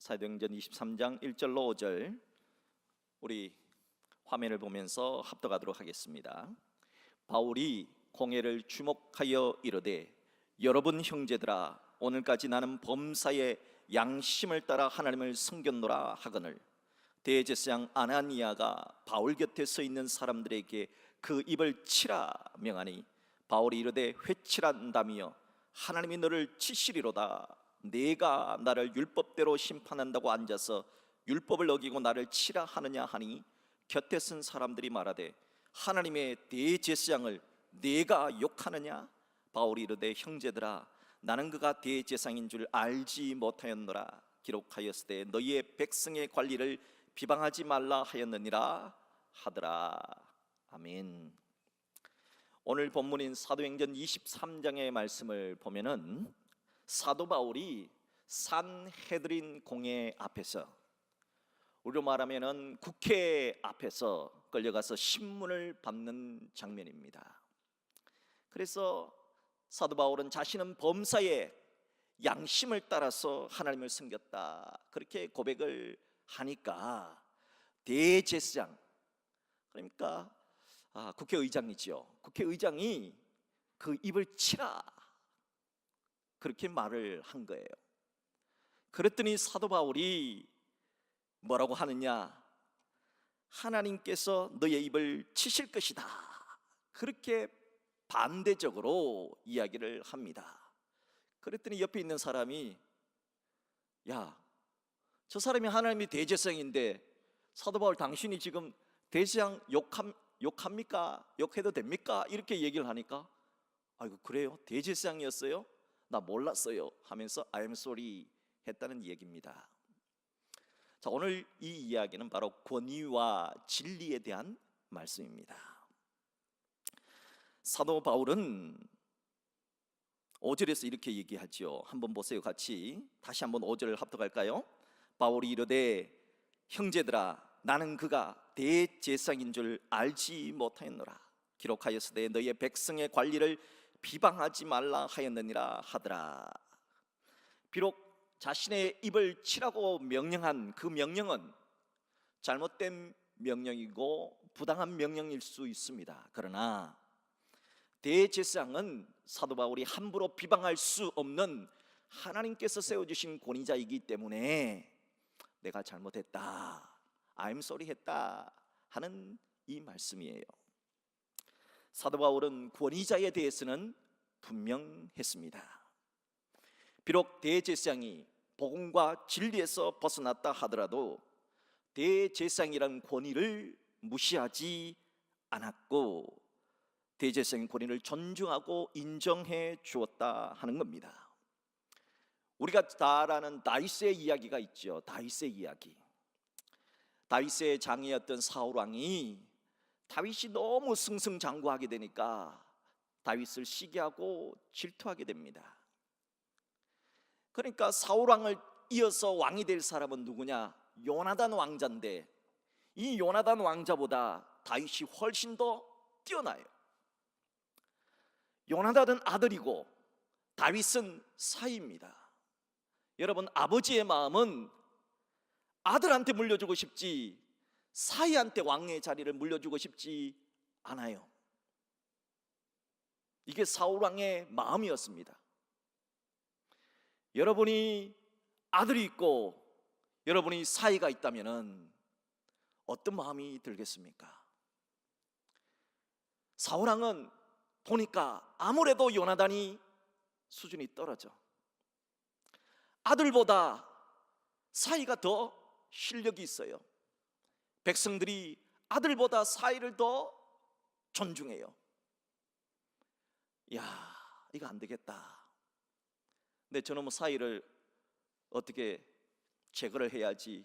사도행전 23장 1절로 5절 우리 화면을 보면서 합독하도록 하겠습니다. 바울이 공회를 주목하여 이르되, 여러분 형제들아, 오늘까지 나는 범사의 양심을 따라 하나님을 섬겼노라 하거늘, 대제사장 아나니아가 바울 곁에 서 있는 사람들에게 그 입을 치라 명하니, 바울이 이르되 회치란다며 하나님이 너를 치시리로다. 내가 나를 율법대로 심판한다고 앉아서 율법을 어기고 나를 치라 하느냐 하니, 곁에 쓴 사람들이 말하되 하나님의 대제사장을 내가 욕하느냐? 바울이 이르되 형제들아, 나는 그가 대제사장인 줄 알지 못하였노라. 기록하였으되 너희의 백성의 관리를 비방하지 말라 하였느니라 하더라. 아멘. 오늘 본문인 사도행전 23장의 말씀을 보면은 사도 바울이 산헤드린 공회 앞에서, 우리로 말하면은 국회 앞에서 끌려가서 신문을 받는 장면입니다. 그래서 사도 바울은 자신은 범사의 양심을 따라서 하나님을 섬겼다, 그렇게 고백을 하니까 대제사장, 그러니까 국회의장이죠. 국회의장이 그 입을 치라, 그렇게 말을 한 거예요. 그랬더니 사도 바울이 뭐라고 하느냐? 하나님께서 너의 입을 치실 것이다, 그렇게 반대적으로 이야기를 합니다. 그랬더니 옆에 있는 사람이, 야, 저 사람이 하나님의 대제사장인데 사도 바울 당신이 지금 대제사장 욕합니까? 욕해도 됩니까? 이렇게 얘기를 하니까, 아이고 그래요? 대제사장이었어요? 나 몰랐어요 하면서 I'm sorry 했다는 얘기입니다. 자, 오늘 이 이야기는 바로 권위와 진리에 대한 말씀입니다. 사도 바울은 5절에서 이렇게 얘기하죠. 한번 보세요. 같이 다시 한번 5절을 합독할까요? 바울이 이르되 형제들아, 나는 그가 대제사장인 줄 알지 못하였노라. 기록하였으되 너희의 백성의 관리를 비방하지 말라 하였느니라 하더라. 비록 자신의 입을 치라고 명령한 그 명령은 잘못된 명령이고 부당한 명령일 수 있습니다. 그러나 대제사장은 사도 바울이 함부로 비방할 수 없는 하나님께서 세워주신 권위자이기 때문에 내가 잘못했다, I'm sorry 했다 하는 이 말씀이에요. 사도 바울은 권위자에 대해서는 분명했습니다. 비록 대제사장이 복음과 진리에서 벗어났다 하더라도 대제사장이라는 권위를 무시하지 않았고 대제사장의 권위를 존중하고 인정해 주었다 하는 겁니다. 우리가 다 아는 다윗의 이야기가 있죠. 다윗의 이야기. 다윗의 장이었던 사울 왕이 다윗이 너무 승승장구하게 되니까 다윗을 시기하고 질투하게 됩니다. 그러니까 사울 왕을 이어서 왕이 될 사람은 누구냐? 요나단 왕자인데 이 요나단 왕자보다 다윗이 훨씬 더 뛰어나요. 요나단은 아들이고 다윗은 사위입니다. 여러분, 아버지의 마음은 아들한테 물려주고 싶지 사위한테 왕의 자리를 물려주고 싶지 않아요. 이게 사울 왕의 마음이었습니다. 여러분이 아들이 있고 여러분이 사위가 있다면 어떤 마음이 들겠습니까? 사울 왕은 보니까 아무래도 요나단이 수준이 떨어져. 아들보다 사위가 더 실력이 있어요. 백성들이 아들보다 사위를 더 존중해요. 야, 이거 안 되겠다. 근데 저놈의 사위를 어떻게 제거를 해야지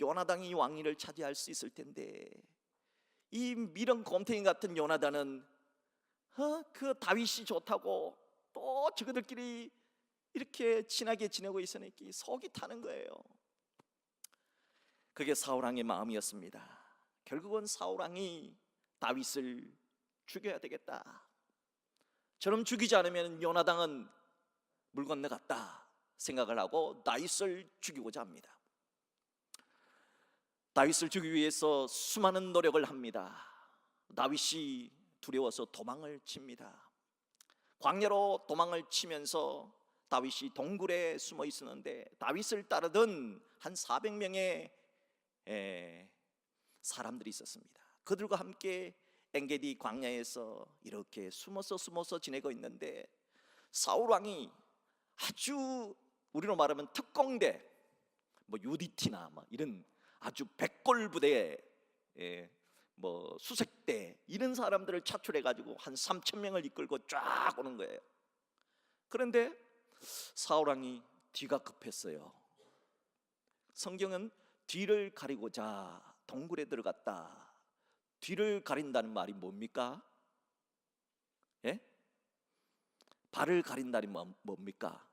요나단이 왕위를 차지할 수 있을 텐데, 이 미련 곰탱이 같은 요나단은 그 다윗이 좋다고 또 저그들끼리 이렇게 친하게 지내고 있으니까 속이 타는 거예요. 그게 사울왕의 마음이었습니다. 결국은 사울왕이 다윗을 죽여야 되겠다. 저놈 죽이지 않으면 요나단은 물 건너갔다 생각을 하고 다윗을 죽이고자 합니다. 다윗을 죽이기 위해서 수많은 노력을 합니다. 다윗이 두려워서 도망을 칩니다. 광야로 도망을 치면서 다윗이 동굴에 숨어 있었는데 다윗을 따르던 한 400명의 사람들이 있었습니다. 그들과 함께 엔게디 광야에서 이렇게 숨어서 지내고 있는데 사울 왕이 아주 우리로 말하면 특공대, 뭐 UDT나 뭐 이런 아주 백골부대, 수색대 이런 사람들을 차출해 가지고 한 3,000명을 이끌고 쫙 오는 거예요. 그런데 사울 왕이 뒤가 급했어요. 성경은 뒤를 가리고자 동굴에 들어갔다. 뒤를 가린다는 말이 뭡니까? 예? 발을 가린다는 뭡니까?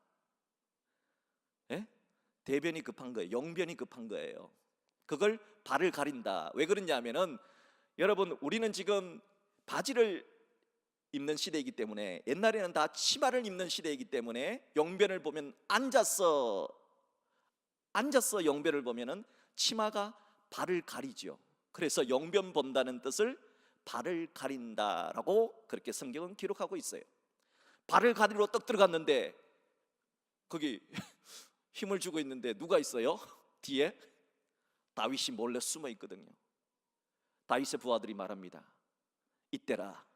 예? 대변이 급한 거예요. 용변이 급한 거예요. 그걸 발을 가린다. 왜 그러냐면은 여러분, 우리는 지금 바지를 입는 시대이기 때문에, 옛날에는 다 치마를 입는 시대이기 때문에 용변을 보면 앉아서 용변을 보면은 치마가 발을 가리죠. 그래서 용변 본다는 뜻을 발을 가린다라고 그렇게 성경은 기록하고 있어요. 발을 가리러 떡 들어갔는데 거기 힘을 주고 있는데 누가 있어요? 뒤에 다윗이 몰래 숨어 있거든요. 다윗의 부하들이 말합니다. 이때라.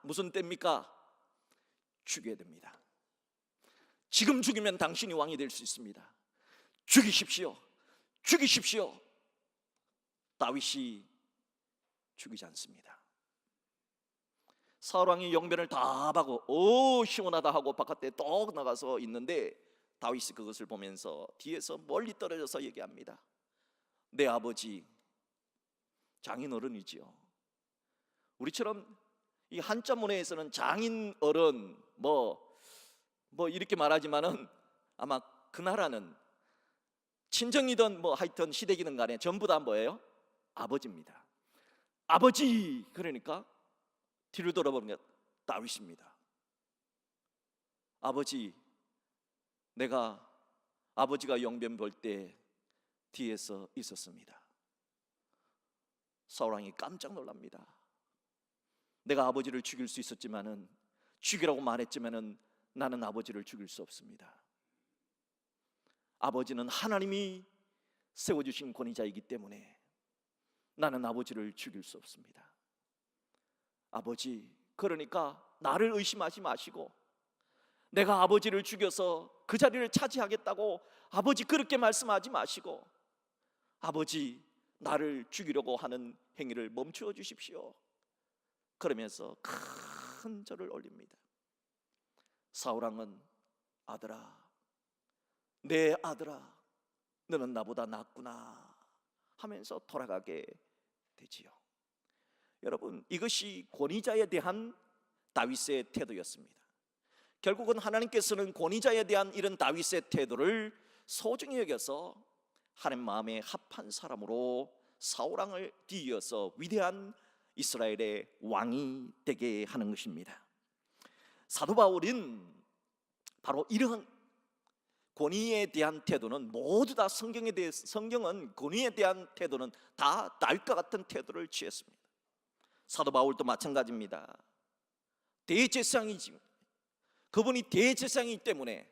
무슨 때입니까? 죽여야 됩니다. 지금 죽이면 당신이 왕이 될 수 있습니다. 죽이십시오. 다윗이 죽이지 않습니다. 사울 왕이 용변을 다 하고 오 시원하다 하고 바깥에 떡 나가서 있는데 다윗이 그것을 보면서 뒤에서 멀리 떨어져서 얘기합니다. 내 아버지 장인어른이지요. 우리처럼 이 한자문화에서는 장인어른 뭐 이렇게 말하지만은 아마 그 나라는 친정이든 뭐 하여튼 시댁이든 간에 전부 다 뭐예요? 아버지입니다. 아버지, 그러니까 뒤를 돌아보면 다윗입니다. 아버지, 내가 아버지가 용변 볼 때 뒤에서 있었습니다. 사울 왕이 깜짝 놀랍니다. 내가 아버지를 죽일 수 있었지만은, 죽이라고 말했지만은 나는 아버지를 죽일 수 없습니다. 아버지는 하나님이 세워주신 권위자이기 때문에 나는 아버지를 죽일 수 없습니다. 아버지, 그러니까 나를 의심하지 마시고 내가 아버지를 죽여서 그 자리를 차지하겠다고 아버지 그렇게 말씀하지 마시고 아버지, 나를 죽이려고 하는 행위를 멈추어 주십시오. 그러면서 큰 절을 올립니다. 사울 왕은 아들아, 내 아들아, 너는 나보다 낫구나 하면서 돌아가게 되지요. 여러분, 이것이 권위자에 대한 다윗의 태도였습니다. 결국은 하나님께서는 권위자에 대한 이런 다윗의 태도를 소중히 여겨서 하나님 마음에 합한 사람으로 사울 왕을 뒤이어서 위대한 이스라엘의 왕이 되게 하는 것입니다. 사도 바울은 바로 이러한 권위에 대한 태도는 모두 다 성경은 권위에 대한 태도는 다 다윗과 같은 태도를 취했습니다. 사도 바울도 마찬가지입니다. 대제사장이지. 그분이 대제사장이기 때문에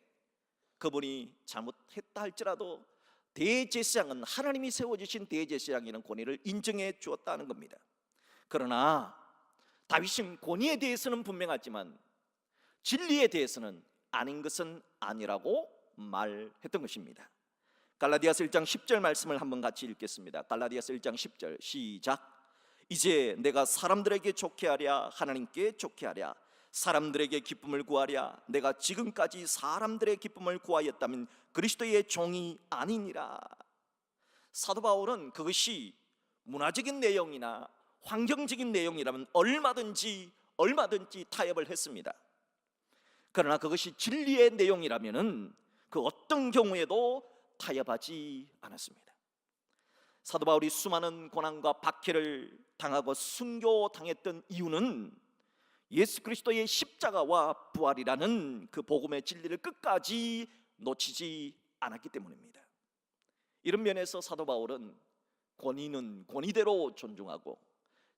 그분이 잘못했다 할지라도 대제사장은 하나님이 세워주신 대제사장이라는 권위를 인정해 주었다는 겁니다. 그러나 다윗은 권위에 대해서는 분명하지만 진리에 대해서는 아닌 것은 아니라고 말했던 것입니다. 갈라디아서 1장 10절 말씀을 한번 같이 읽겠습니다. 갈라디아서 1장 10절 시작. 이제 내가 사람들에게 좋게 하랴 하나님께 좋게 하랴 사람들에게 기쁨을 구하랴 내가 지금까지 사람들의 기쁨을 구하였다면 그리스도의 종이 아니니라. 사도 바울은 그것이 문화적인 내용이나 환경적인 내용이라면 얼마든지 타협을 했습니다. 그러나 그것이 진리의 내용이라면은 그 어떤 경우에도 타협하지 않았습니다. 사도 바울이 수많은 고난과 박해를 당하고 순교당했던 이유는 예수 그리스도의 십자가와 부활이라는 그 복음의 진리를 끝까지 놓치지 않았기 때문입니다. 이런 면에서 사도 바울은 권위는 권위대로 존중하고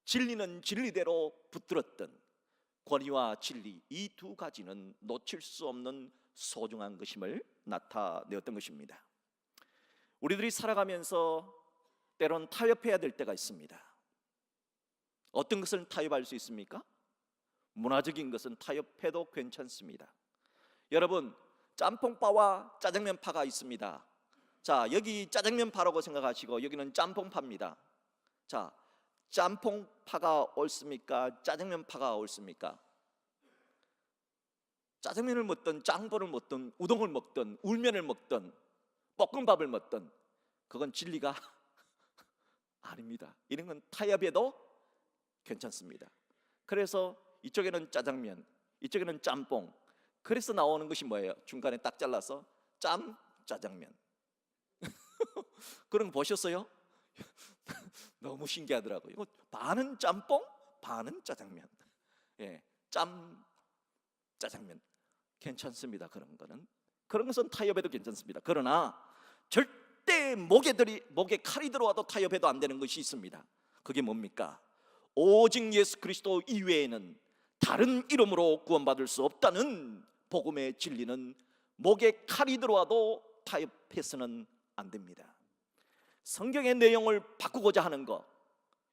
진리는 진리대로 붙들었던 권위와 진리, 이 두 가지는 놓칠 수 없는 소중한 것임을 나타내었던 것입니다. 우리들이 살아가면서 때론 타협해야 될 때가 있습니다. 어떤 것을 타협할 수 있습니까? 문화적인 것은 타협해도 괜찮습니다. 여러분, 짬뽕파와 짜장면파가 있습니다. 자, 여기 짜장면파라고 생각하시고 여기는 짬뽕파입니다. 자, 짬뽕파가 옳습니까? 짜장면파가 옳습니까? 짜장면을 먹든 짬뽕을 먹든 우동을 먹든 울면을 먹든 볶음밥을 먹든 그건 진리가 아닙니다. 이런 건 타협해도 괜찮습니다. 그래서 이쪽에는 짜장면, 이쪽에는 짬뽕. 그래서 나오는 것이 뭐예요? 중간에 딱 잘라서 짜장면. 그런 거 보셨어요? 너무 신기하더라고요. 이거 반은 짬뽕, 반은 짜장면. 예, 짜장면 괜찮습니다. 그런 것은 타협해도 괜찮습니다. 그러나 절대 목에 칼이 들어와도 타협해도 안 되는 것이 있습니다. 그게 뭡니까? 오직 예수 그리스도 이외에는 다른 이름으로 구원받을 수 없다는 복음의 진리는 목에 칼이 들어와도 타협해서는 안 됩니다. 성경의 내용을 바꾸고자 하는 것,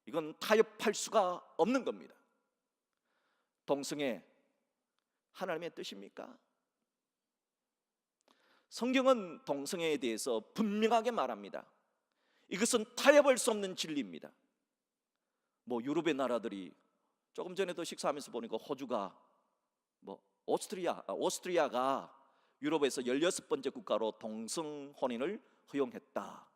이건 타협할 수가 없는 겁니다. 동성애 하나님의 뜻입니까? 성경은 동성애에 대해서 분명하게 말합니다. 이것은 타협할 수 없는 진리입니다. 유럽의 나라들이 조금 전에도 식사하면서 보니까 호주가 오스트리아가 유럽에서 16번째 국가로 동성 혼인을 허용했다.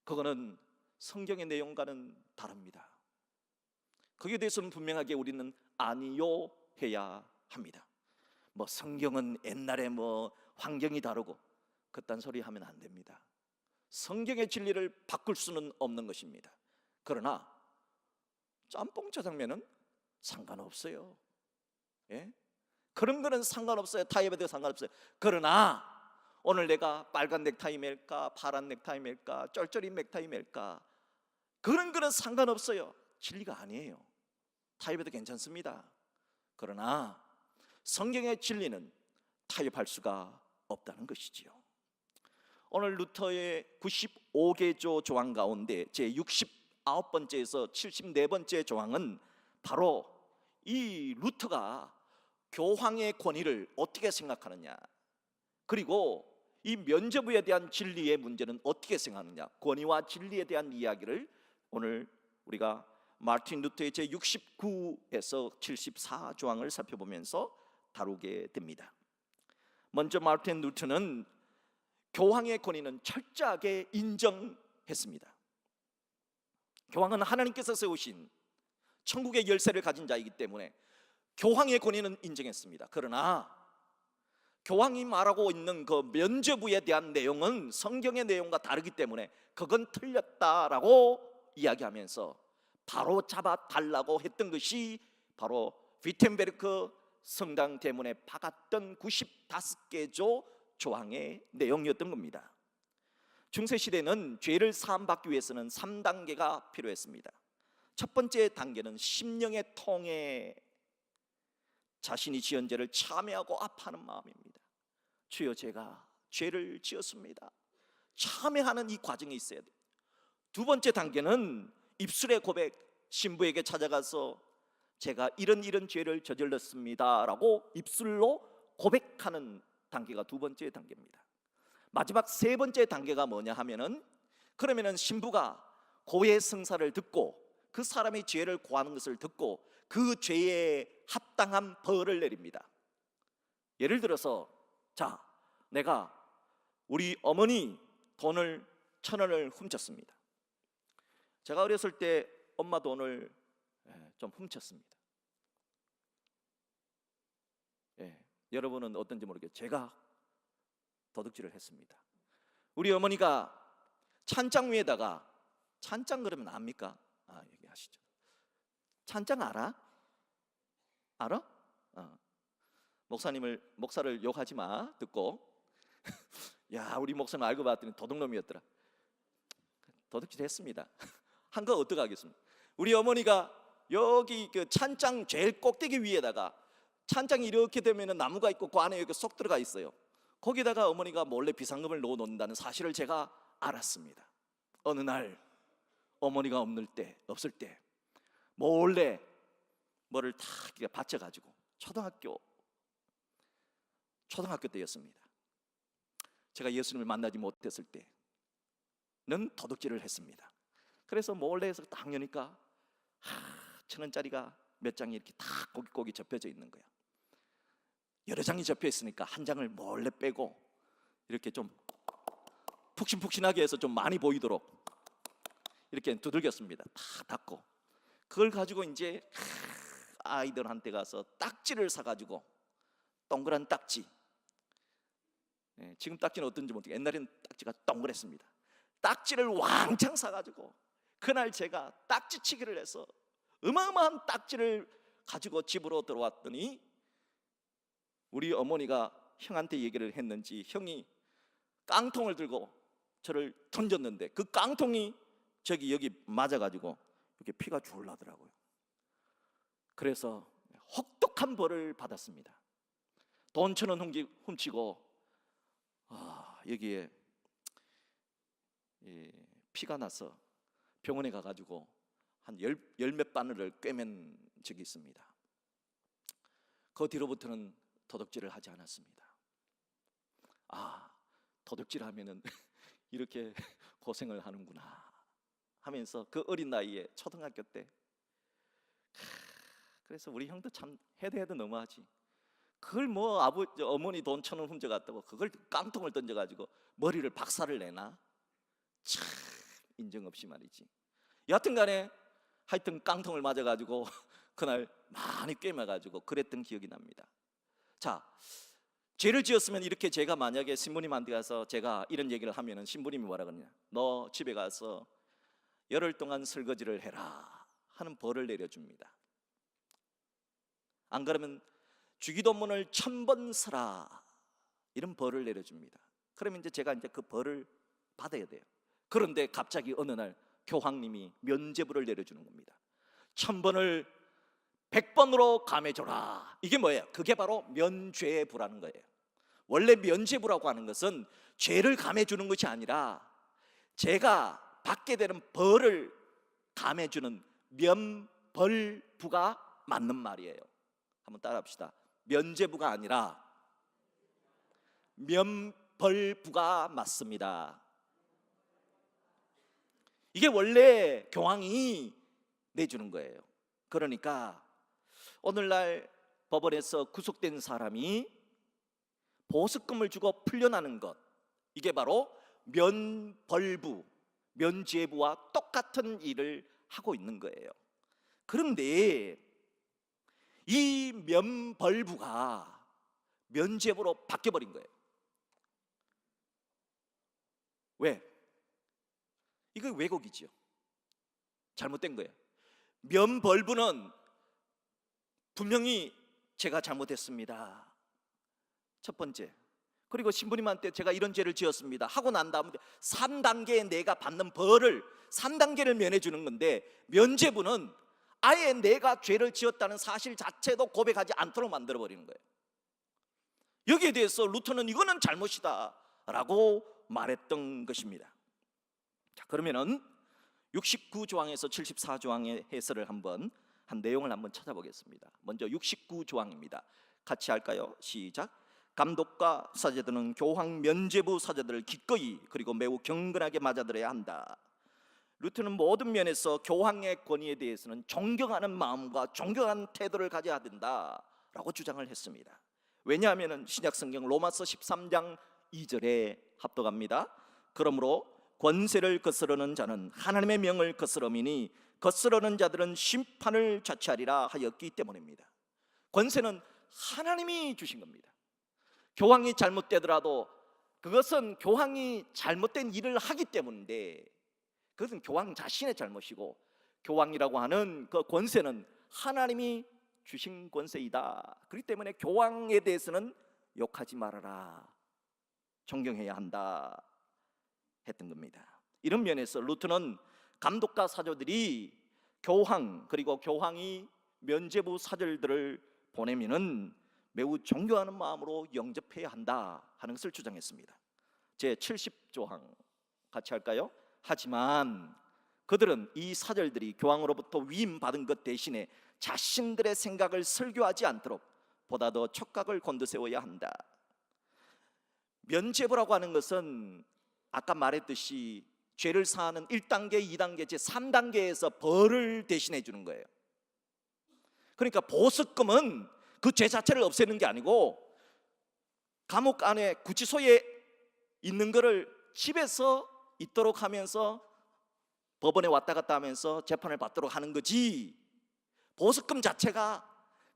그거는 성경의 내용과는 다릅니다. 거기에 대해서는 분명하게 우리는 아니요 해야 합니다. 성경은 옛날에 환경이 다르고 그딴 소리 하면 안 됩니다. 성경의 진리를 바꿀 수는 없는 것입니다. 그러나 짬뽕 짜장면은 상관없어요. 예? 그런 거는 상관없어요. 타협에도 상관없어요. 그러나 오늘 내가 빨간 넥타이 맬까 파란 넥타이 맬까 쩔쩔이 넥타이 맬까 그런 거는 상관없어요. 진리가 아니에요. 타협해도 괜찮습니다. 그러나 성경의 진리는 타협할 수가 없다는 것이지요. 오늘 루터의 95개조 조항 가운데 제 69번째에서 74번째 조항은 바로 이 루터가 교황의 권위를 어떻게 생각하느냐, 그리고 이 면죄부에 대한 진리의 문제는 어떻게 생각하느냐, 권위와 진리에 대한 이야기를 오늘 우리가 마틴 루터의 제 69에서 74 조항을 살펴보면서 다루게 됩니다. 먼저 마틴 루터는 교황의 권위는 철저하게 인정했습니다. 교황은 하나님께서 세우신 천국의 열쇠를 가진 자이기 때문에 교황의 권위는 인정했습니다. 그러나 교황이 말하고 있는 그 면죄부에 대한 내용은 성경의 내용과 다르기 때문에 그건 틀렸다라고 이야기하면서 바로 잡아달라고 했던 것이 바로 위텐베르크 성당 대문에 박았던 95개조 조항의 내용이었던 겁니다. 중세시대는 죄를 사함받기 위해서는 3단계가 필요했습니다. 첫 번째 단계는 심령의 통해, 자신이 지은 죄를 참회하고 아파하는 마음입니다. 주여, 제가 죄를 지었습니다. 참회하는 이 과정이 있어야 돼요. 두 번째 단계는 입술의 고백, 신부에게 찾아가서 제가 이런 죄를 저질렀습니다 라고 입술로 고백하는 단계가 두 번째 단계입니다. 마지막 세 번째 단계가 뭐냐 하면은, 그러면은 신부가 고해 성사를 듣고 그 사람이 죄를 고하는 것을 듣고 그 죄에 합당한 벌을 내립니다. 예를 들어서, 자, 내가 우리 어머니 돈을 1,000원을 훔쳤습니다. 제가 어렸을 때 엄마 돈을 좀 훔쳤습니다. 여러분은 어떤지 모르겠어요. 제가 도둑질을 했습니다. 우리 어머니가 찬장 위에다가, 찬장 그러면 압니까? 얘기하시죠. 찬장 알아? 목사를 욕하지 마, 듣고. 야, 우리 목사님 알고 봤더니 도둑놈이었더라. 도둑질 했습니다. 한 거 어떡하겠습니까? 우리 어머니가 여기 그 찬장 제일 꼭대기 위에다가, 찬장이 이렇게 되면 나무가 있고 그 안에 이렇게 쏙 들어가 있어요. 거기다가 어머니가 몰래 비상금을 넣어 놓는다는 사실을 제가 알았습니다. 어느 날 어머니가 없을 때 몰래 뭐를 다 받쳐가지고, 초등학교 때였습니다. 제가 예수님을 만나지 못했을 때는 도둑질을 했습니다. 그래서 몰래 해서 딱 여니까 1,000원짜리가 몇 장이 이렇게 다 고깃고깃 접혀져 있는 거야. 여러 장이 접혀 있으니까 한 장을 몰래 빼고 이렇게 좀 푹신푹신하게 해서 좀 많이 보이도록 이렇게 두들겼습니다. 다 닫고, 그걸 가지고 이제 아이들한테 가서 딱지를 사가지고, 동그란 딱지, 지금 딱지는 어떤지 모르겠어요. 옛날에는 딱지가 동그랬습니다. 딱지를 왕창 사가지고 그날 제가 딱지치기를 해서 어마어마한 딱지를 가지고 집으로 들어왔더니, 우리 어머니가 형한테 얘기를 했는지 형이 깡통을 들고 저를 던졌는데 그 깡통이 여기 맞아가지고 이렇게 피가 줄 나더라고요. 그래서 혹독한 벌을 받았습니다. 돈 1,000원 훔치고 여기에 피가 나서 병원에 가가지고 한 열 몇 바늘을 꿰맨 적이 있습니다. 그 뒤로부터는 도둑질을 하지 않았습니다. 도둑질 하면은 이렇게 고생을 하는구나 하면서 그 어린 나이에 초등학교 때, 그래서 우리 형도 참 해도 너무하지. 그걸 뭐 어머니 돈 1,000원 훔쳐갔다고 그걸 깡통을 던져가지고 머리를 박살을 내나? 참 인정 없이 말이지. 여하튼간에 하여튼 깡통을 맞아가지고 그날 많이 꿰매가지고 그랬던 기억이 납니다. 자, 죄를 지었으면 이렇게 제가 만약에 신부님한테 가서 제가 이런 얘기를 하면은 신부님이 뭐라 그러냐, 너 집에 가서 열흘 동안 설거지를 해라 하는 벌을 내려줍니다. 안 그러면 주기도문을 1,000번 서라 이런 벌을 내려줍니다. 그러면 이제 제가 그 벌을 받아야 돼요. 그런데 갑자기 어느 날 교황님이 면죄부를 내려주는 겁니다. 1,000번을 100번으로 감해줘라. 이게 뭐예요? 그게 바로 면죄부라는 거예요. 원래 면죄부라고 하는 것은 죄를 감해주는 것이 아니라 제가 받게 되는 벌을 감해주는 면벌부가 맞는 말이에요. 한번 따라합시다. 면죄부가 아니라 면벌부가 맞습니다. 이게 원래 교황이 내주는 거예요. 그러니까 오늘날 법원에서 구속된 사람이 보석금을 주고 풀려나는 것, 이게 바로 면벌부, 면죄부와 똑같은 일을 하고 있는 거예요. 그런데 이 면벌부가 면죄부로 바뀌어버린 거예요. 왜? 이거 왜곡이죠. 잘못된 거예요. 면벌부는 분명히 제가 잘못했습니다, 첫 번째. 그리고 신부님한테 제가 이런 죄를 지었습니다 하고 난 다음에 3단계에 내가 받는 벌을 3단계를 면해주는 건데, 면죄부는 아예 내가 죄를 지었다는 사실 자체도 고백하지 않도록 만들어버리는 거예요. 여기에 대해서 루터는 이거는 잘못이다 라고 말했던 것입니다. 자, 그러면은 69조항에서 74조항의 해설을 한 내용을 한번 찾아보겠습니다. 먼저 69조항입니다. 같이 할까요? 시작. 감독과 사제들은 교황 면죄부 사제들을 기꺼이 그리고 매우 경건하게 맞아들여야 한다. 루터는 모든 면에서 교황의 권위에 대해서는 존경하는 마음과 존경하는 태도를 가져야 된다라고 주장을 했습니다. 왜냐하면 신약성경 로마서 13장 2절에 합독합니다. 그러므로 권세를 거스르는 자는 하나님의 명을 거스름이니 거스르는 자들은 심판을 자취하리라 하였기 때문입니다. 권세는 하나님이 주신 겁니다. 교황이 잘못되더라도 그것은 교황이 잘못된 일을 하기 때문인데, 그것은 교황 자신의 잘못이고 교황이라고 하는 그 권세는 하나님이 주신 권세이다. 그렇기 때문에 교황에 대해서는 욕하지 말아라 존경해야 한다 했던 겁니다. 이런 면에서 루터는 감독과 사도들이 교황, 그리고 교황이 면죄부 사절들을 보내면은 매우 존경하는 마음으로 영접해야 한다 하는 것을 주장했습니다. 제 70조항 같이 할까요? 하지만 그들은 이 사절들이 교황으로부터 위임받은 것 대신에 자신들의 생각을 설교하지 않도록 보다 더 촉각을 곤두세워야 한다. 면죄부라고 하는 것은 아까 말했듯이 죄를 사하는 1단계, 2단계, 제3단계에서 벌을 대신해 주는 거예요. 그러니까 보석금은 그 죄 자체를 없애는 게 아니고 감옥 안에 구치소에 있는 거를 집에서 있도록 하면서 법원에 왔다 갔다 하면서 재판을 받도록 하는 거지, 보석금 자체가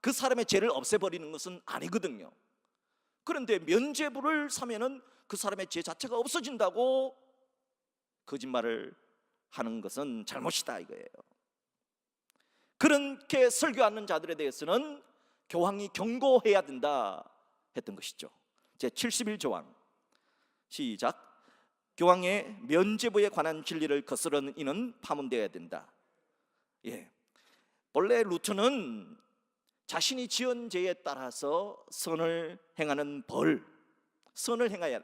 그 사람의 죄를 없애버리는 것은 아니거든요. 그런데 면죄부를 사면은 그 사람의 죄 자체가 없어진다고 거짓말을 하는 것은 잘못이다 이거예요. 그렇게 설교하는 자들에 대해서는 교황이 경고해야 된다 했던 것이죠. 제 71조항 시작. 교황의 면죄부에 관한 진리를 거스르는 이는 파문되어야 된다. 본래 루터는 자신이 지은 죄에 따라서 선을 행하는 벌, 선을 행해야,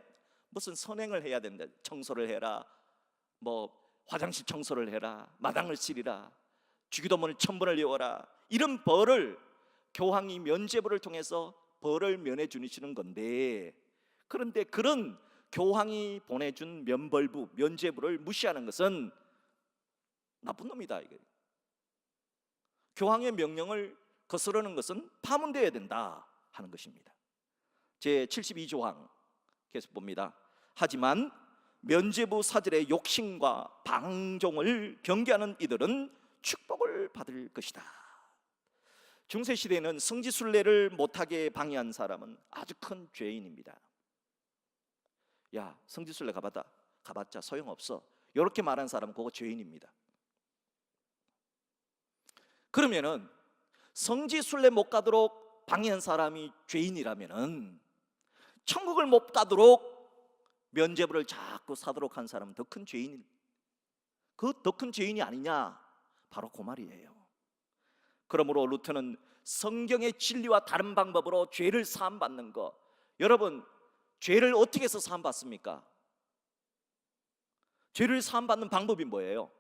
무슨 선행을 해야 된다. 청소를 해라, 뭐 화장실 청소를 해라, 마당을 치리라, 주기도문을 1000번을 외워라, 이런 벌을 교황이 면죄부를 통해서 벌을 면해 주시는 건데, 그런데 그런 교황이 보내준 면벌부, 면죄부를 무시하는 것은 나쁜 놈이다 이게. 교황의 명령을 거스르는 것은 파문되어야 된다 하는 것입니다. 제 72조항 계속 봅니다. 하지만 면죄부 사절의 욕심과 방종을 경계하는 이들은 축복을 받을 것이다. 중세시대에는 성지순례를 못하게 방해한 사람은 아주 큰 죄인입니다. 야, 성지순례 가봤자 소용없어, 이렇게 말한 사람은 그거 죄인입니다. 그러면은 성지순례 못 가도록 방해한 사람이 죄인이라면은 천국을 못 가도록 면죄부를 자꾸 사도록 한 사람은 더 큰 죄인, 그 더 큰 죄인이 아니냐, 바로 그 말이에요. 그러므로 루터는 성경의 진리와 다른 방법으로 죄를 사함받는 것, 여러분 죄를 어떻게 해서 사함받습니까? 죄를 사함받는 방법이 뭐예요?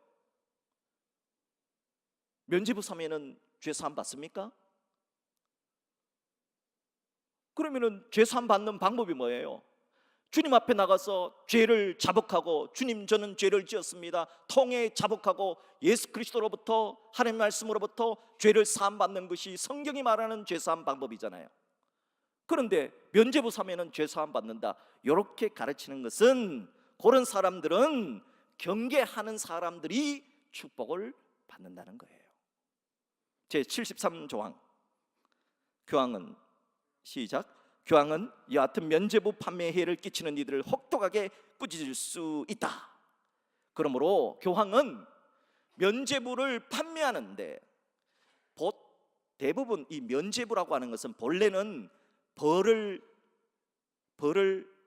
면죄부 사면은 죄 사함받습니까? 그러면은 죄 사함받는 방법이 뭐예요? 주님 앞에 나가서 죄를 자복하고, 주님 저는 죄를 지었습니다, 통해 자복하고 예수 그리스도로부터, 하나님 말씀으로부터 죄를 사함받는 것이 성경이 말하는 죄 사함 방법이잖아요. 그런데 면죄부 사면은 죄 사함 받는다, 이렇게 가르치는 것은 그런 사람들은 경계하는 사람들이 축복을 받는다는 거예요. 제 73조항 교황은 시작. 교황은 여하튼 면죄부 판매에 해를 끼치는 이들을 혹독하게 꾸짖을 수 있다. 그러므로 교황은 면죄부를 판매하는데, 대부분 이 면죄부라고 하는 것은 본래는 벌을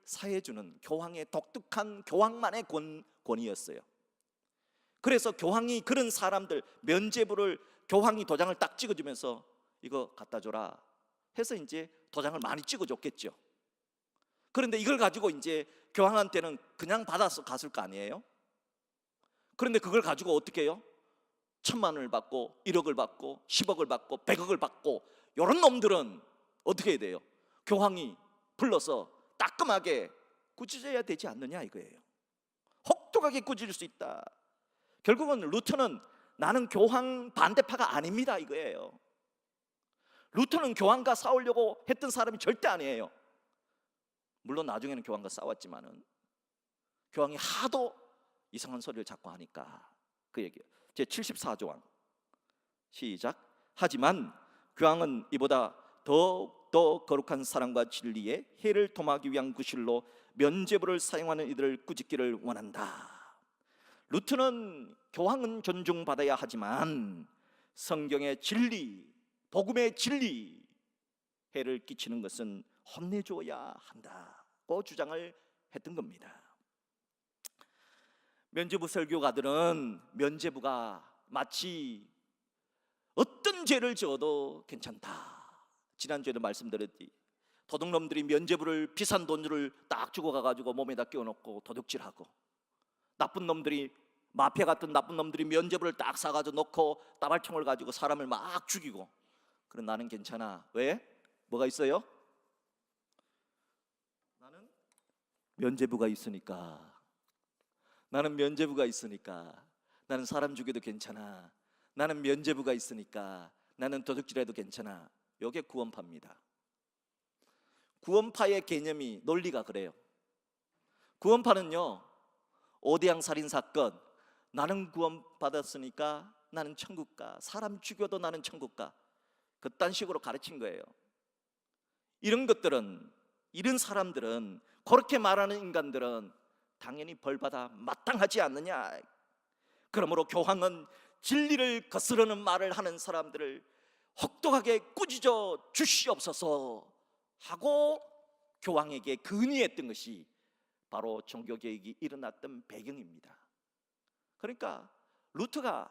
사해주는 교황의 독특한 교황만의 권위였어요. 그래서 교황이 그런 사람들 면죄부를, 교황이 도장을 딱 찍어주면서 이거 갖다 줘라 해서 이제 도장을 많이 찍어줬겠죠. 그런데 이걸 가지고 이제 교황한테는 그냥 받아서 갔을 거 아니에요. 그런데 그걸 가지고 어떻게 해요? 1000만 원을 받고 1억을 받고 10억을 받고 100억을 받고, 이런 놈들은 어떻게 해야 돼요? 교황이 불러서 따끔하게 꾸짖어야 되지 않느냐 이거예요. 혹독하게 꾸짖을 수 있다. 결국은 루터는 나는 교황 반대파가 아닙니다 이거예요. 루터는 교황과 싸우려고 했던 사람이 절대 아니에요. 물론 나중에는 교황과 싸웠지만은 교황이 하도 이상한 소리를 자꾸 하니까 그 얘기예요. 제 74조항 시작. 하지만 교황은 이보다 더욱더 거룩한 사랑과 진리에 해를 도모하기 위한 구실로 면죄부를 사용하는 이들을 꾸짖기를 원한다. 루터는 교황은 존중받아야 하지만 성경의 진리, 복음의 진리, 해를 끼치는 것은 혼내줘야 한다고 주장을 했던 겁니다. 면죄부 설교가들은 면죄부가 마치 어떤 죄를 지어도 괜찮다. 지난주에도 말씀드렸지. 도둑놈들이 면죄부를 비싼 돈을 딱 주고 가가지고 몸에다 끼워놓고 도둑질하고, 나쁜 놈들이, 마피아 같은 나쁜 놈들이 면죄부를 딱 사가지고 놓고 따발총을 가지고 사람을 막 죽이고. 그럼 나는 괜찮아. 왜? 뭐가 있어요? 나는 면죄부가 있으니까. 나는 면죄부가 있으니까. 나는 사람 죽여도 괜찮아. 나는 면죄부가 있으니까. 나는 도둑질해도 괜찮아. 이게 구원파입니다. 구원파의 개념이, 논리가 그래요. 구원파는요, 오대양 살인 사건, 나는 구원받았으니까 나는 천국 가, 사람 죽여도 나는 천국 가, 그딴 식으로 가르친 거예요. 이런 것들은, 이런 사람들은, 그렇게 말하는 인간들은 당연히 벌받아 마땅하지 않느냐. 그러므로 교황은 진리를 거스르는 말을 하는 사람들을 혹독하게 꾸짖어 주시옵소서 하고 교황에게 건의했던 것이 바로 종교개혁이 일어났던 배경입니다. 그러니까 루터가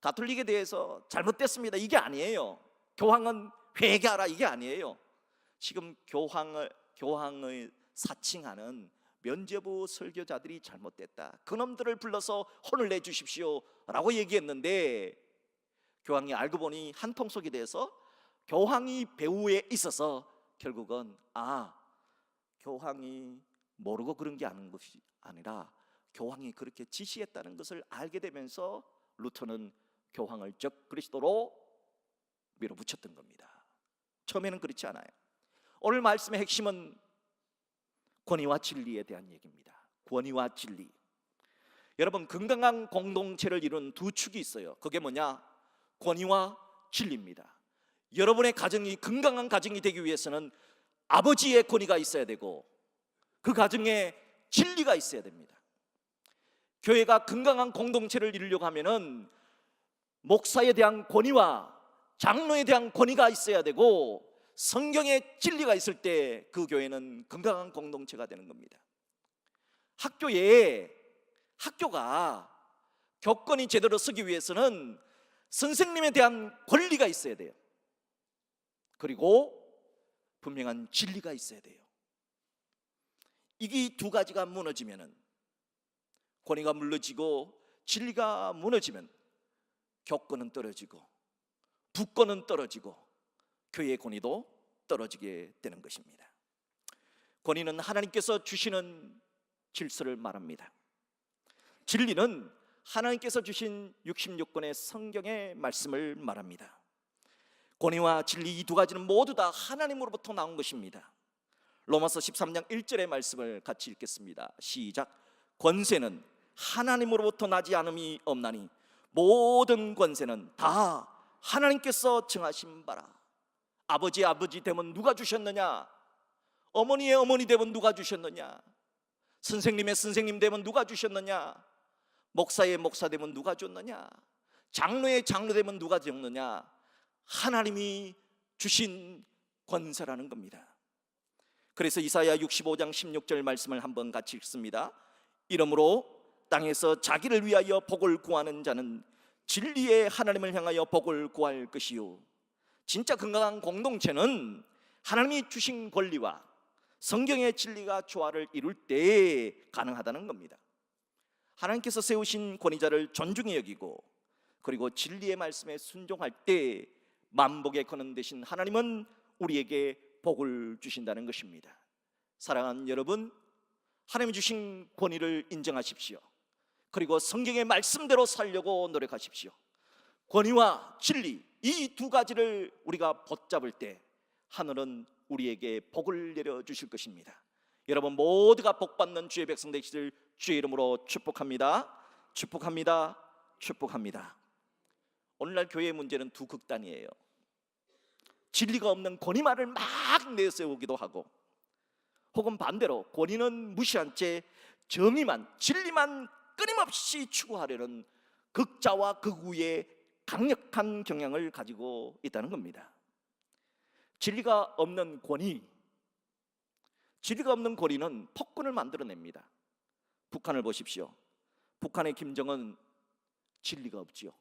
가톨릭에 대해서 잘못됐습니다, 이게 아니에요. 교황은 회개하라, 이게 아니에요. 지금 교황을 사칭하는 면죄부 설교자들이 잘못됐다, 그놈들을 불러서 혼을 내주십시오 라고 얘기했는데, 교황이 알고 보니 한통속이 돼서 교황이 배후에 있어서 결국은 교황이 모르고 그런 게 아닌 것이 아니라 교황이 그렇게 지시했다는 것을 알게 되면서 루터는 교황을 적그리스도로 밀어붙였던 겁니다. 처음에는 그렇지 않아요. 오늘 말씀의 핵심은 권위와 진리에 대한 얘기입니다. 권위와 진리. 여러분, 건강한 공동체를 이루는 두 축이 있어요. 그게 뭐냐? 권위와 진리입니다. 여러분의 가정이 건강한 가정이 되기 위해서는 아버지의 권위가 있어야 되고 그 가정에 진리가 있어야 됩니다. 교회가 건강한 공동체를 이루려고 하면은 목사에 대한 권위와 장로에 대한 권위가 있어야 되고 성경의 진리가 있을 때 그 교회는 건강한 공동체가 되는 겁니다. 학교가 교권이 제대로 서기 위해서는 선생님에 대한 권리가 있어야 돼요. 그리고 분명한 진리가 있어야 돼요. 이게 두 가지가 무너지면은, 권위가 무너지고 진리가 무너지면 교권은 떨어지고 부권은 떨어지고 교회의 권위도 떨어지게 되는 것입니다. 권위는 하나님께서 주시는 질서를 말합니다. 진리는 하나님께서 주신 66권의 성경의 말씀을 말합니다. 권위와 진리, 이 두 가지는 모두 다 하나님으로부터 나온 것입니다. 로마서 13장 1절의 말씀을 같이 읽겠습니다. 시작. 권세는 하나님으로부터 나지 않음이 없나니 모든 권세는 다 하나님께서 정하신 바라. 아버지의 아버지 되면 누가 주셨느냐? 어머니의 어머니 되면 누가 주셨느냐? 선생님의 선생님 되면 누가 주셨느냐? 목사의 목사 되면 누가 줬느냐? 장로의 장로 되면 누가 줬느냐? 하나님이 주신 권세라는 겁니다. 그래서 이사야 65장 16절 말씀을 한번 같이 읽습니다. 이러므로 땅에서 자기를 위하여 복을 구하는 자는 진리의 하나님을 향하여 복을 구할 것이요, 진짜 건강한 공동체는 하나님이 주신 권리와 성경의 진리가 조화를 이룰 때 가능하다는 겁니다. 하나님께서 세우신 권위자를 존중히 여기고 그리고 진리의 말씀에 순종할 때 만복의 근원 되신 하나님은 우리에게 복을 주신다는 것입니다. 사랑하는 여러분, 하나님이 주신 권위를 인정하십시오. 그리고 성경의 말씀대로 살려고 노력하십시오. 권위와 진리, 이 두 가지를 우리가 붙잡을 때 하늘은 우리에게 복을 내려주실 것입니다. 여러분 모두가 복받는 주의 백성 되시길 주의 이름으로 축복합니다. 축복합니다. 축복합니다. 오늘날 교회의 문제는 두 극단이에요. 진리가 없는 권위만을 막 내세우기도 하고, 혹은 반대로 권위는 무시한 채 정의만, 진리만 끊임없이 추구하려는 극자와 극우의 강력한 경향을 가지고 있다는 겁니다. 진리가 없는 권위, 진리가 없는 고리는 폭군을 만들어냅니다. 북한을 보십시오. 북한의 김정은 진리가 없지요.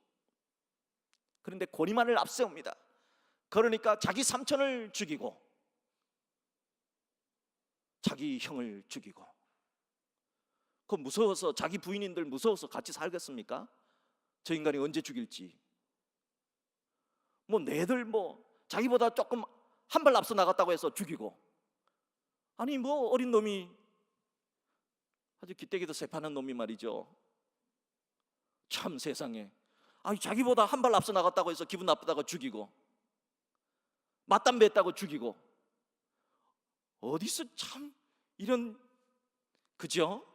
그런데 고리만을 앞세웁니다. 그러니까 자기 삼촌을 죽이고 자기 형을 죽이고, 그 무서워서, 자기 부인인들 무서워서 같이 살겠습니까? 저 인간이 언제 죽일지. 뭐 내들 자기보다 조금 한 발 앞서 나갔다고 해서 죽이고, 아니 어린 놈이, 아주 기대기도 새파는 놈이 말이죠. 참 세상에, 아니 자기보다 한 발 앞서 나갔다고 해서 기분 나쁘다고 죽이고, 맞담배 했다고 죽이고, 어디서 참 이런, 그죠?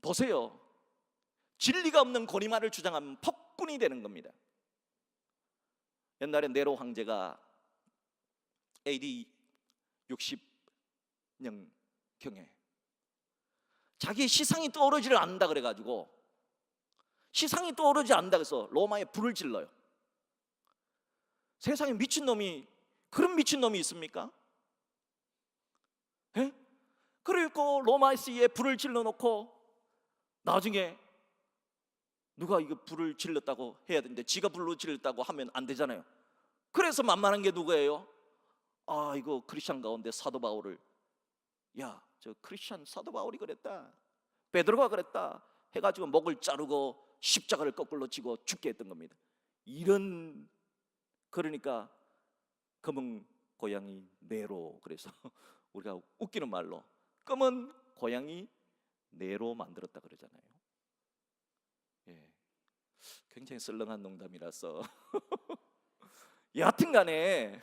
보세요. 진리가 없는 고리말을 주장하면 폭군이 되는 겁니다. 옛날에 네로 황제가 AD 60년경에 자기 시상이 떠오르지를 않는다 그래가지고, 시상이 떠오르지 않는다 그래서 로마에 불을 질러요. 세상에 미친놈이, 그런 미친놈이 있습니까? 예? 그리고 로마시에 불을 질러놓고 나중에 누가 이거 불을 질렀다고 해야 되는데 지가 불로 질렀다고 하면 안 되잖아요. 그래서 만만한 게 누구예요? 아, 이거 크리스찬 가운데 사도 바울을, 야, 저 크리스찬 사도 바울이 그랬다, 베드로가 그랬다 해가지고 목을 자르고 십자가를 거꾸로 치고 죽게 했던 겁니다. 이런, 그러니까 검은 고양이 네로, 그래서 우리가 웃기는 말로 검은 고양이 네로 만들었다 그러잖아요. 예, 굉장히 썰렁한 농담이라서 여하튼간에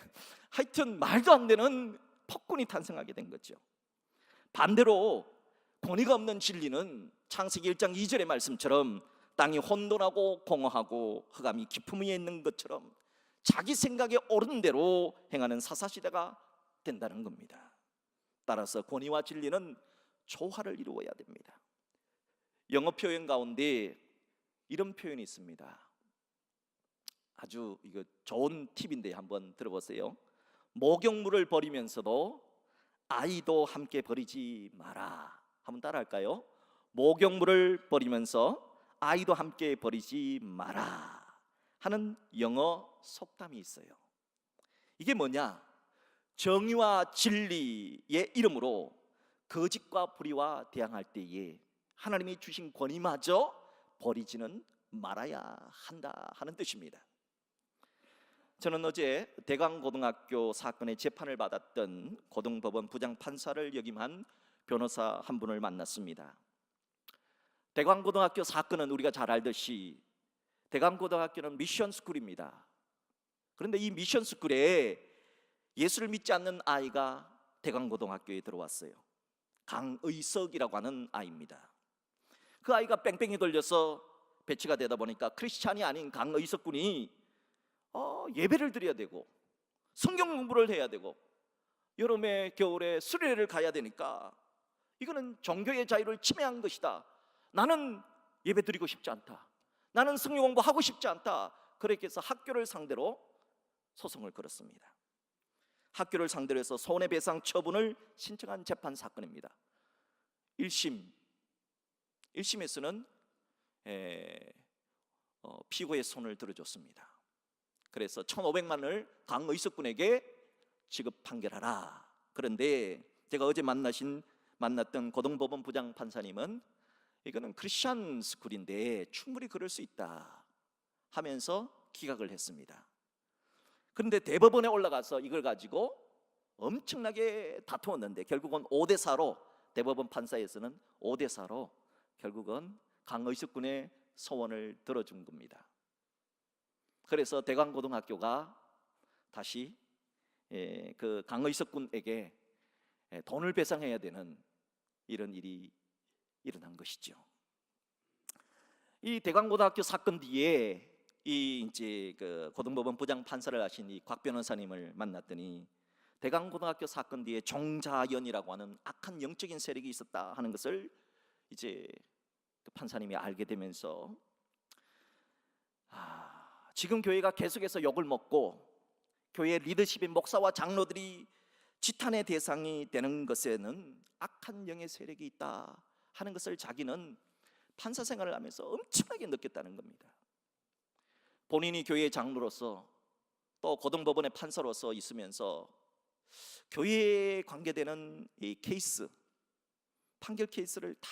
하여튼 말도 안 되는 폭군이 탄생하게 된 거죠. 반대로 권위가 없는 진리는 창세기 1장 2절의 말씀처럼 땅이 혼돈하고 공허하고 흑암이 깊음 위에 있는 것처럼 자기 생각에 옳은 대로 행하는 사사시대가 된다는 겁니다. 따라서 권위와 진리는 조화를 이루어야 됩니다. 영어 표현 가운데 이런 표현이 있습니다. 아주 이거 좋은 팁인데 한번 들어보세요. 목욕물을 버리면서도 아이도 함께 버리지 마라. 한번 따라할까요? 목욕물을 버리면서 아이도 함께 버리지 마라 하는 영어 속담이 있어요. 이게 뭐냐? 정의와 진리의 이름으로 거짓과 불의와 대항할 때에 하나님이 주신 권위마저 버리지는 말아야 한다 하는 뜻입니다. 저는 어제 대광고등학교 사건의 재판을 받았던 고등법원 부장판사를 역임한 변호사 한 분을 만났습니다. 대광고등학교 사건은 우리가 잘 알듯이 대광고등학교는 미션스쿨입니다. 그런데 이 미션스쿨에 예수를 믿지 않는 아이가 대광고등학교에 들어왔어요. 강의석이라고 하는 아이입니다. 그 아이가 뺑뺑이 돌려서 배치가 되다 보니까 크리스찬이 아닌 강의석 군이 예배를 드려야 되고 성경 공부를 해야 되고 여름에 겨울에 수련회를 가야 되니까 이거는 종교의 자유를 침해한 것이다. 나는 예배 드리고 싶지 않다. 나는 성경 공부하고 싶지 않다. 그렇게 해서 학교를 상대로 소송을 걸었습니다. 학교를 상대로 해서 손해배상 처분을 신청한 재판 사건입니다. 1심에서는 피고의 손을 들어줬습니다. 그래서 1,500만 원을 강의석 군에게 지급 판결하라. 그런데 제가 어제 만났던 고등법원 부장 판사님은 이거는 크리스천 스쿨인데 충분히 그럴 수 있다 하면서 기각을 했습니다. 그런데 대법원에 올라가서 이걸 가지고 엄청나게 다투었는데 결국은 5대4로 대법원 판사에서는 5대4로 결국은 강의석 군의 소원을 들어준 겁니다. 그래서 대광고등학교가 다시 그 강의석 군에게 돈을 배상해야 되는 이런 일이 일어난 것이죠. 이 대광고등학교 사건 뒤에 이 이제 그 고등법원 부장 판사를 하신 이 곽 변호사님을 만났더니 대광고등학교 사건 뒤에 종자연이라고 하는 악한 영적인 세력이 있었다 하는 것을 이제 그 판사님이 알게 되면서 지금 교회가 계속해서 욕을 먹고 교회 리더십인 목사와 장로들이 지탄의 대상이 되는 것에는 악한 영의 세력이 있다 하는 것을 자기는 판사 생활을 하면서 엄청나게 느꼈다는 겁니다. 본인이 교회의 장로로서 또 고등법원의 판사로서 있으면서 교회에 관계되는 이 케이스, 판결 케이스를 다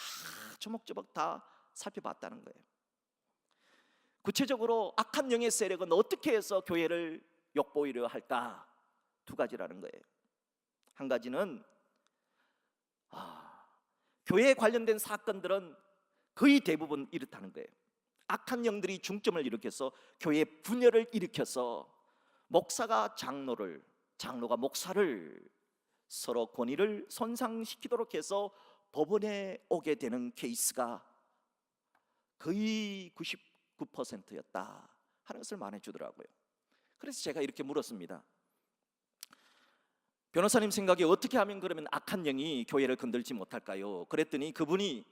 조목조목 다 살펴봤다는 거예요. 구체적으로 악한 영의 세력은 어떻게 해서 교회를 욕보이려 할까? 두 가지라는 거예요. 한 가지는 교회에 관련된 사건들은 거의 대부분 이렇다는 거예요. 악한 영들이 중점을 일으켜서 교회 분열을 일으켜서 목사가 장로를, 장로가 목사를 서로 권위를 손상시키도록 해서 법원에 오게 되는 케이스가 거의 99%였다 하는 것을 말해주더라고요. 그래서 제가 이렇게 물었습니다. 변호사님 생각에 어떻게 하면 그러면 악한 영이 교회를 건들지 못할까요? 그랬더니 그분이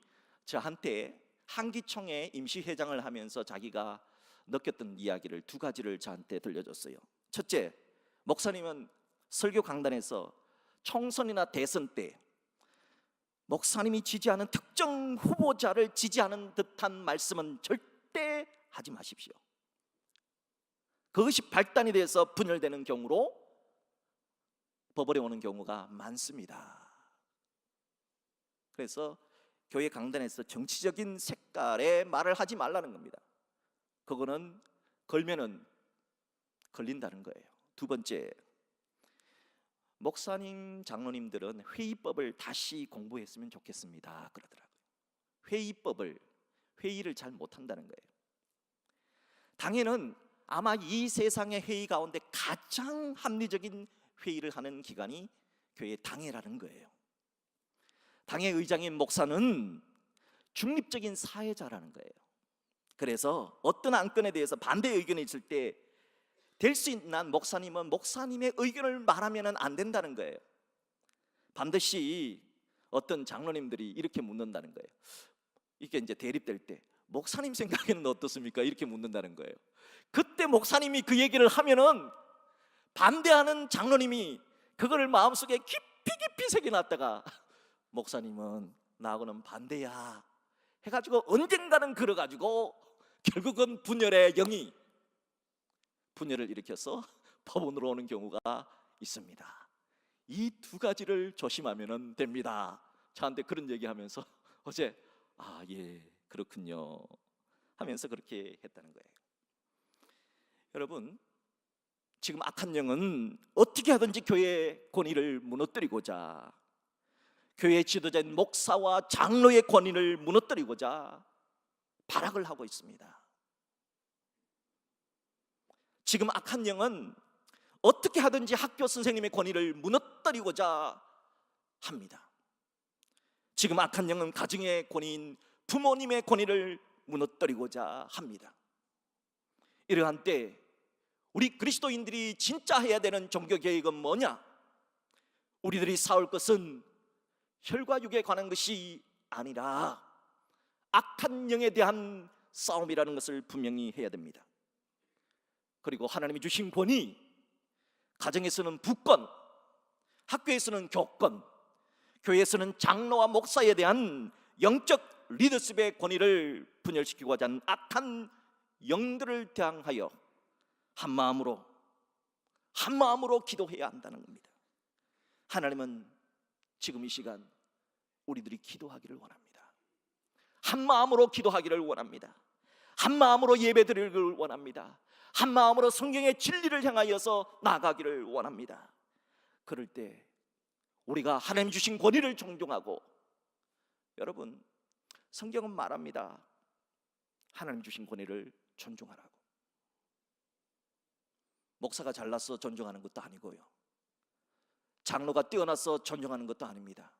저한테 한기총회 임시회장을 하면서 자기가 느꼈던 이야기를 두 가지를 저한테 들려줬어요. 첫째, 목사님은 설교 강단에서 총선이나 대선 때 목사님이 지지하는 특정 후보자를 지지하는 듯한 말씀은 절대 하지 마십시오. 그것이 발단이 돼서 분열되는 경우로 법원에 오는 경우가 많습니다. 그래서 교회 강단에서 정치적인 색깔의 말을 하지 말라는 겁니다. 그거는 걸면은 걸린다는 거예요. 두 번째, 목사님, 장로님들은 회의법을 다시 공부했으면 좋겠습니다 그러더라고요. 회의를 잘 못한다는 거예요. 당에는 아마 이 세상의 회의 가운데 가장 합리적인 회의를 하는 기관이 교회 당회라는 거예요. 당회 의장인 목사는 중립적인 사회자라는 거예요. 그래서 어떤 안건에 대해서 반대 의견이 있을 때 될 수 있는 목사님은 목사님의 의견을 말하면 안 된다는 거예요. 반드시 어떤 장로님들이 이렇게 묻는다는 거예요. 이게 이제 대립될 때 목사님 생각에는 어떻습니까? 이렇게 묻는다는 거예요. 그때 목사님이 그 얘기를 하면은 반대하는 장로님이 그거를 마음속에 깊이 새겨놨다가 목사님은 나하고는 반대야 해가지고 언젠가는 걸어가지고 결국은 분열의 영이 분열을 일으켜서 법원으로 오는 경우가 있습니다. 이 두 가지를 조심하면 됩니다. 저한테 그런 얘기하면서 어제 예 그렇군요 하면서 그렇게 했다는 거예요. 여러분, 지금 악한 영은 어떻게 하든지 교회의 권위를 무너뜨리고자, 교회 지도자인 목사와 장로의 권위를 무너뜨리고자 발악을 하고 있습니다. 지금 악한 영은 어떻게 하든지 학교 선생님의 권위를 무너뜨리고자 합니다. 지금 악한 영은 가정의 권위인 부모님의 권위를 무너뜨리고자 합니다. 이러한 때 우리 그리스도인들이 진짜 해야 되는 종교개혁은 뭐냐? 우리들이 싸울 것은 혈과 육에 관한 것이 아니라 악한 영에 대한 싸움이라는 것을 분명히 해야 됩니다. 그리고 하나님이 주신 권위, 가정에서는 부권, 학교에서는 교권, 교회에서는 장로와 목사에 대한 영적 리더십의 권위를 분열시키고자 하는 악한 영들을 대항하여 한 마음으로 기도해야 한다는 겁니다. 하나님은 지금 이 시간 우리들이 기도하기를 원합니다. 한 마음으로 기도하기를 원합니다. 한 마음으로 예배드리기를 원합니다. 한 마음으로 성경의 진리를 향하여서 나아가기를 원합니다. 그럴 때 우리가 하나님 주신 권위를 존중하고, 여러분, 성경은 말합니다. 하나님 주신 권위를 존중하라고. 목사가 잘나서 존중하는 것도 아니고요, 장로가 뛰어나서 존중하는 것도 아닙니다.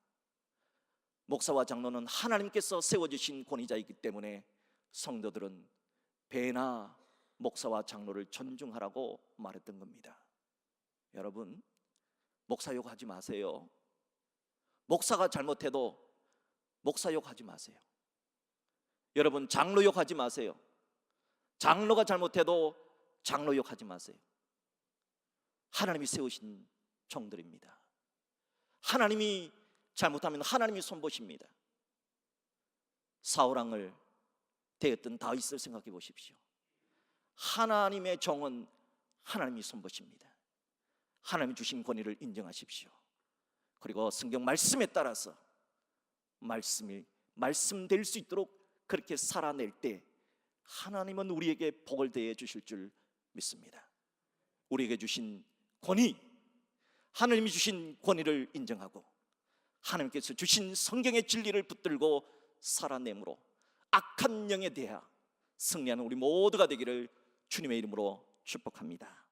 목사와 장로는 하나님께서 세워주신 권위자이기 때문에 성도들은 배나 목사와 장로를 존중하라고 말했던 겁니다. 여러분, 목사 욕하지 마세요. 목사가 잘못해도 목사 욕하지 마세요. 여러분, 장로 욕하지 마세요. 장로가 잘못해도 장로 욕하지 마세요. 하나님이 세우신 종들입니다. 하나님이 잘못하면 하나님이 손보십니다. 사울왕을 대했던 다윗을 생각해 보십시오. 하나님의 종은 하나님이 손보십니다. 하나님이 주신 권위를 인정하십시오. 그리고 성경 말씀에 따라서 말씀이 말씀될 수 있도록 그렇게 살아낼 때 하나님은 우리에게 복을 대해 주실 줄 믿습니다. 우리에게 주신 권위, 하나님이 주신 권위를 인정하고 하나님께서 주신 성경의 진리를 붙들고 살아내므로 악한 영에 대하 승리하는 우리 모두가 되기를 주님의 이름으로 축복합니다.